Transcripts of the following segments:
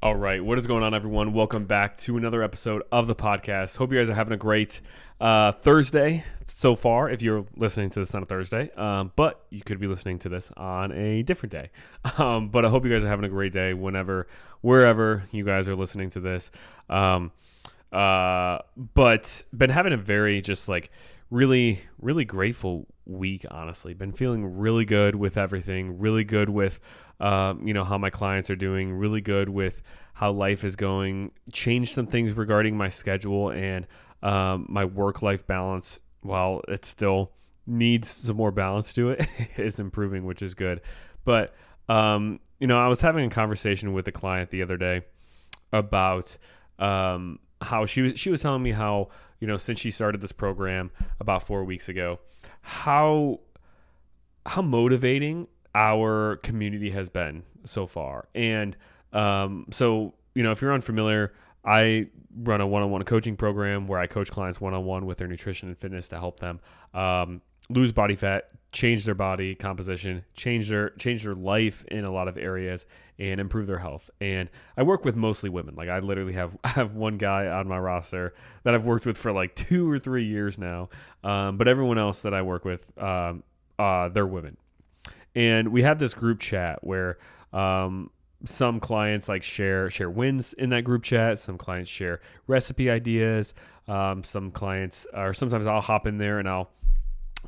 All right, what is going on, everyone? Welcome back to another episode of the podcast. Hope you guys are having a great Thursday so far, if you're listening to this on a Thursday. But you could be listening to this on a different day. But I hope you guys are having a great day wherever you guys are listening to this. But been having a very really, really grateful week, honestly. Been feeling really good with everything, really good with how my clients are doing, really good with how life is going, changed some things regarding my schedule and my work-life balance. While it still needs some more balance to it, is improving, which is good. But, I was having a conversation with a client the other day about how she was telling me how, since she started this program about 4 weeks ago, how motivating our community has been so far. And if you're unfamiliar, I run a one-on-one coaching program where I coach clients one-on-one with their nutrition and fitness to help them lose body fat, change their body composition, change their life in a lot of areas, and improve their health. And I work with mostly women. Like, I literally have one guy on my roster that I've worked with for like 2 or 3 years now. But everyone else that I work with, they're women. And we have this group chat where some clients share wins in that group chat. Some clients share recipe ideas. Some clients, or sometimes I'll hop in there and I'll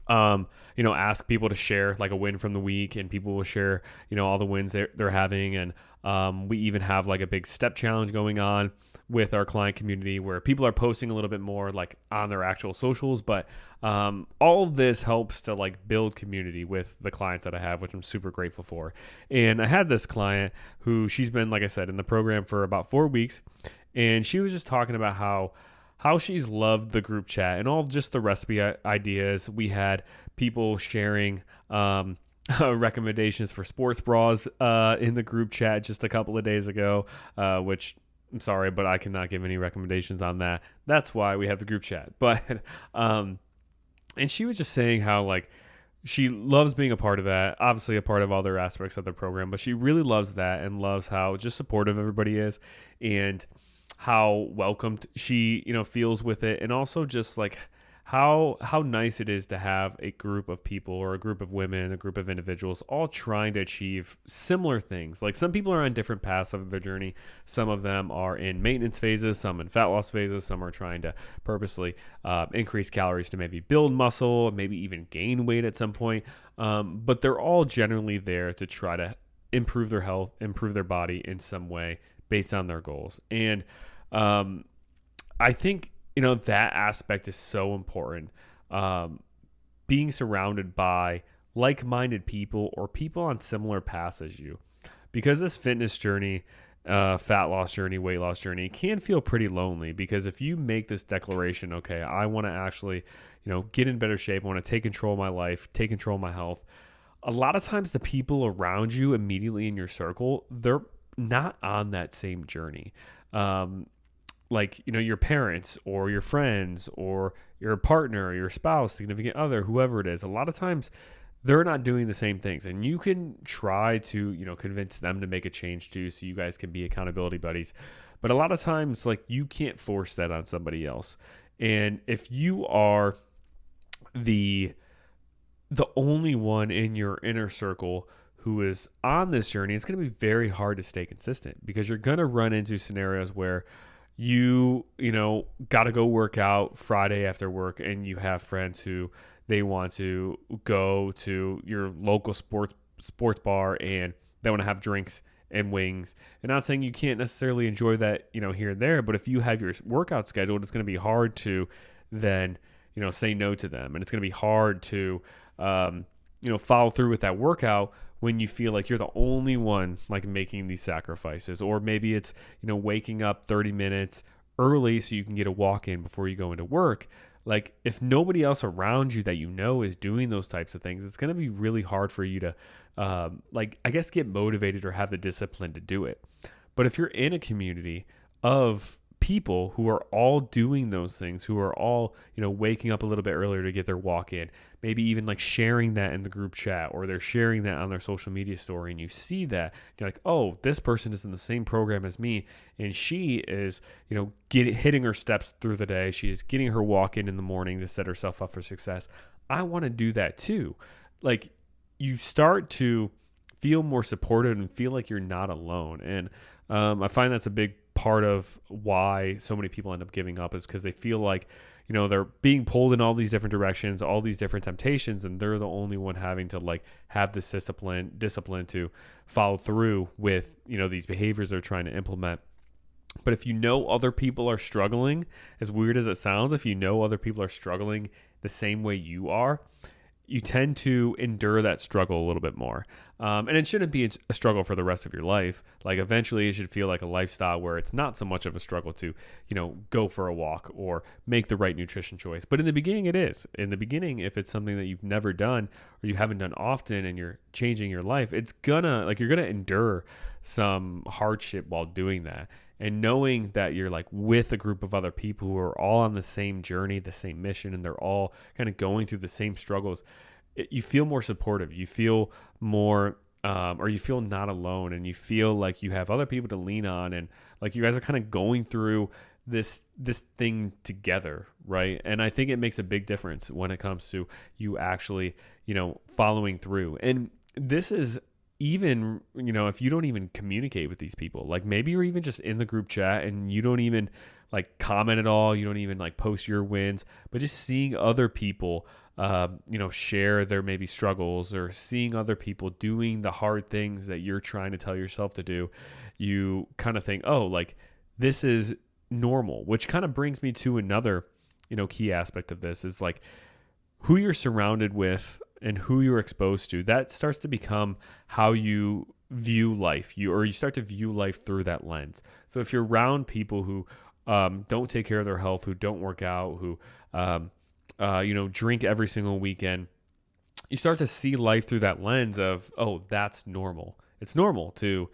ask people to share like a win from the week, and people will share, all the wins they're having. And we even have like a big step challenge going on with our client community where people are posting a little bit more like on their actual socials. But all of this helps to like build community with the clients that I have, which I'm super grateful for. And I had this client who, she's been, like I said, in the program for about 4 weeks. And she was just talking about how she's loved the group chat and all just the recipe ideas. We had people sharing recommendations for sports bras in the group chat just a couple of days ago, which I'm sorry, but I cannot give any recommendations on that. That's why we have the group chat. But and she was just saying how like she loves being a part of that, obviously a part of other aspects of the program, but she really loves that and loves how just supportive everybody is and how welcomed she, feels with it. And also just like how nice it is to have a group of people or a group of women, a group of individuals all trying to achieve similar things. Like, some people are on different paths of their journey. Some of them are in maintenance phases, some in fat loss phases, some are trying to purposely increase calories to maybe build muscle, maybe even gain weight at some point. But they're all generally there to try to improve their health, improve their body in some way based on their goals. And I think, that aspect is so important. Being surrounded by like-minded people or people on similar paths as you, because this fitness journey, fat loss journey, weight loss journey can feel pretty lonely. Because if you make this declaration, okay, I want to actually, get in better shape, I want to take control of my life, take control of my health. A lot of times the people around you immediately in your circle, they're not on that same journey. Your parents or your friends or your partner, your spouse, significant other, whoever it is, a lot of times they're not doing the same things. And you can try to, convince them to make a change too, so you guys can be accountability buddies. But a lot of times, like, you can't force that on somebody else. And if you are the only one in your inner circle who is on this journey, it's going to be very hard to stay consistent, because you're going to run into scenarios where you got to go work out Friday after work, and you have friends who they want to go to your local sports bar and they want to have drinks and wings. And not saying you can't necessarily enjoy that, here and there, but if you have your workout scheduled, it's going to be hard to then, say no to them. And it's going to be hard to, follow through with that workout when you feel like you're the only one like making these sacrifices. Or maybe it's, waking up 30 minutes early so you can get a walk in before you go into work. Like, if nobody else around you that is doing those types of things, it's going to be really hard for you to, get motivated or have the discipline to do it. But if you're in a community of people who are all doing those things, who are all, waking up a little bit earlier to get their walk in, maybe even like sharing that in the group chat, or they're sharing that on their social media story, and you see that, you're like, oh, this person is in the same program as me, and she is, hitting her steps through the day. She is getting her walk in the morning to set herself up for success. I want to do that too. Like, you start to feel more supported and feel like you're not alone. And I find that's a big part of why so many people end up giving up, is because they feel like, they're being pulled in all these different directions, all these different temptations, and they're the only one having to like have this discipline to follow through with, these behaviors they're trying to implement. But if other people are struggling, as weird as it sounds, if other people are struggling the same way you are, you tend to endure that struggle a little bit more. And it shouldn't be a struggle for the rest of your life. Like, eventually it should feel like a lifestyle where it's not so much of a struggle to, go for a walk or make the right nutrition choice. But in the beginning, it is. In the beginning, if it's something that you've never done or you haven't done often and you're changing your life, you're going to endure some hardship while doing that. And knowing that you're like with a group of other people who are all on the same journey, the same mission, and they're all kind of going through the same struggles, you feel more supportive. You feel more, or you feel not alone, and you feel like you have other people to lean on, and like you guys are kind of going through this thing together, right? And I think it makes a big difference when it comes to you actually, following through. And this is even, if you don't even communicate with these people, like maybe you're even just in the group chat and you don't even like comment at all. You don't even like post your wins, but just seeing other people, share their maybe struggles, or seeing other people doing the hard things that you're trying to tell yourself to do, you kind of think, oh, like this is normal, which kind of brings me to another, key aspect of this is like who you're surrounded with and who you're exposed to. That starts to become how you view life. You start to view life through that lens. So if you're around people who don't take care of their health, who don't work out, who drink every single weekend, you start to see life through that lens of, oh, that's normal. It's normal to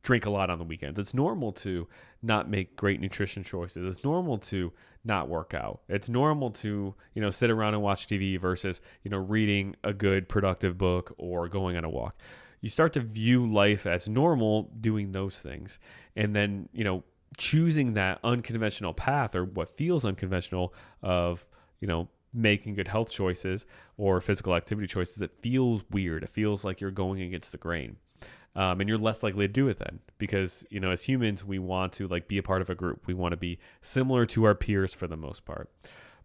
drink a lot on the weekends. It's normal to not make great nutrition choices. It's normal to not work out. It's normal to, sit around and watch TV versus, reading a good productive book or going on a walk. You start to view life as normal doing those things. And then, choosing that unconventional path, or what feels unconventional, of, making good health choices or physical activity choices, it feels weird. It feels like you're going against the grain. And you're less likely to do it then, because, as humans, we want to like be a part of a group. We want to be similar to our peers for the most part.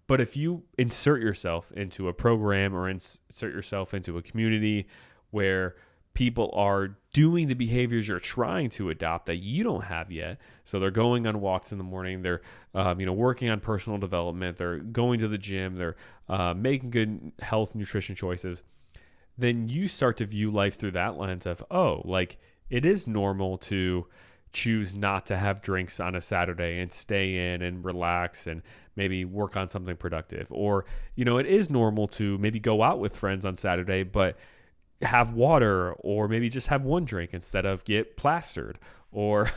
But if you insert yourself into a program or insert yourself into a community where people are doing the behaviors you're trying to adopt that you don't have yet, so they're going on walks in the morning, they're working on personal development, they're going to the gym, they're making good health nutrition choices, then you start to view life through that lens of, oh, like it is normal to choose not to have drinks on a Saturday and stay in and relax and maybe work on something productive. Or, it is normal to maybe go out with friends on Saturday, but have water, or maybe just have one drink instead of get plastered. Or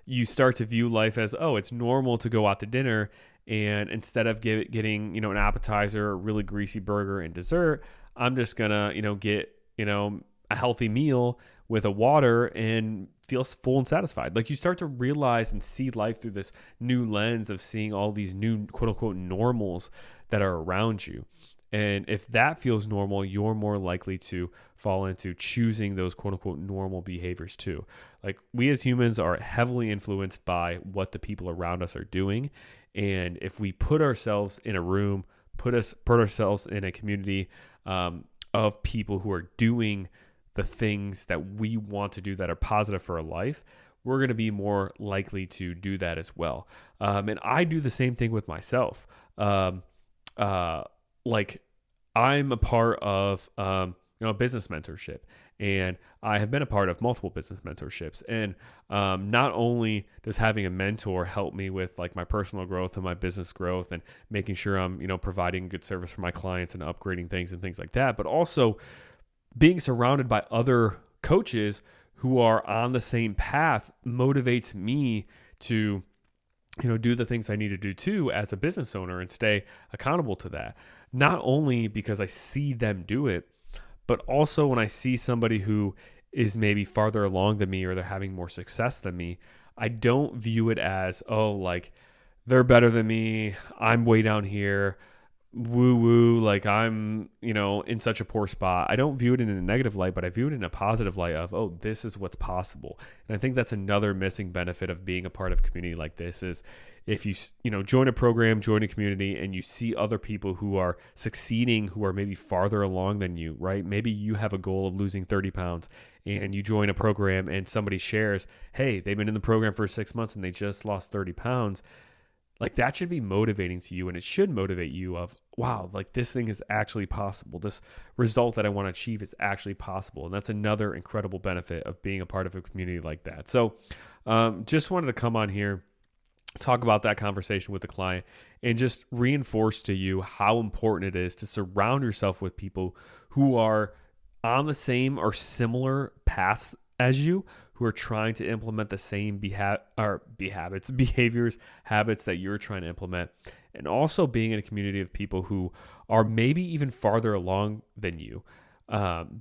you start to view life as, oh, it's normal to go out to dinner, and instead of getting, an appetizer, a really greasy burger, and dessert, I'm just gonna, get, a healthy meal with a water and feel full and satisfied. Like, you start to realize and see life through this new lens of seeing all these new quote unquote normals that are around you. And if that feels normal, you're more likely to fall into choosing those quote unquote normal behaviors too. Like, we as humans are heavily influenced by what the people around us are doing. And if we put ourselves in a room, put ourselves in a community of people who are doing the things that we want to do that are positive for our life, we're going to be more likely to do that as well. And I do the same thing with myself. Like, I'm a part of business mentorship, and I have been a part of multiple business mentorships. And not only does having a mentor help me with like my personal growth and my business growth and making sure I'm providing good service for my clients and upgrading things and things like that, but also being surrounded by other coaches who are on the same path motivates me to do the things I need to do too as a business owner and stay accountable to that. Not only because I see them do it, but also when I see somebody who is maybe farther along than me or they're having more success than me, I don't view it as, oh, like they're better than me, I'm way down here, woo woo, like I'm, in such a poor spot. I don't view it in a negative light, but I view it in a positive light of, oh, this is what's possible. And I think that's another missing benefit of being a part of a community like this is if you join a program, join a community, and you see other people who are succeeding, who are maybe farther along than you, right? Maybe you have a goal of losing 30 pounds and you join a program and somebody shares, hey, they've been in the program for 6 months and they just lost 30 pounds. Like that should be motivating to you, and it should motivate you of, wow, like this thing is actually possible. This result that I want to achieve is actually possible. And that's another incredible benefit of being a part of a community like that. So just wanted to come on here, talk about that conversation with the client, and just reinforce to you how important it is to surround yourself with people who are on the same or similar paths as you, who are trying to implement the same behaviors, habits that you're trying to implement, and also being in a community of people who are maybe even farther along than you.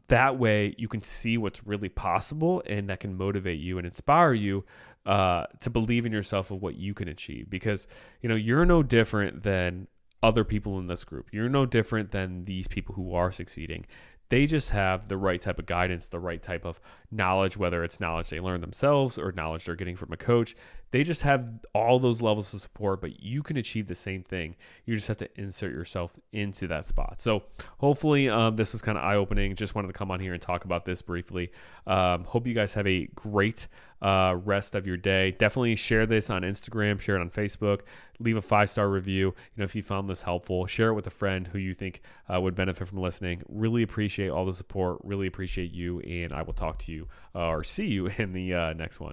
That way you can see what's really possible, and that can motivate you and inspire you to believe in yourself of what you can achieve, because you're no different than other people in this group. You're no different than these people who are succeeding. They just have the right type of guidance, the right type of knowledge, whether it's knowledge they learn themselves or knowledge they're getting from a coach. They just have all those levels of support, but you can achieve the same thing. You just have to insert yourself into that spot. So hopefully this was kind of eye-opening. Just wanted to come on here and talk about this briefly. Hope you guys have a great rest of your day. Definitely share this on Instagram, share it on Facebook, leave a 5-star review. If you found this helpful, share it with a friend who you think would benefit from listening. Really appreciate all the support. Really appreciate you, and I will talk to you or see you in the next one.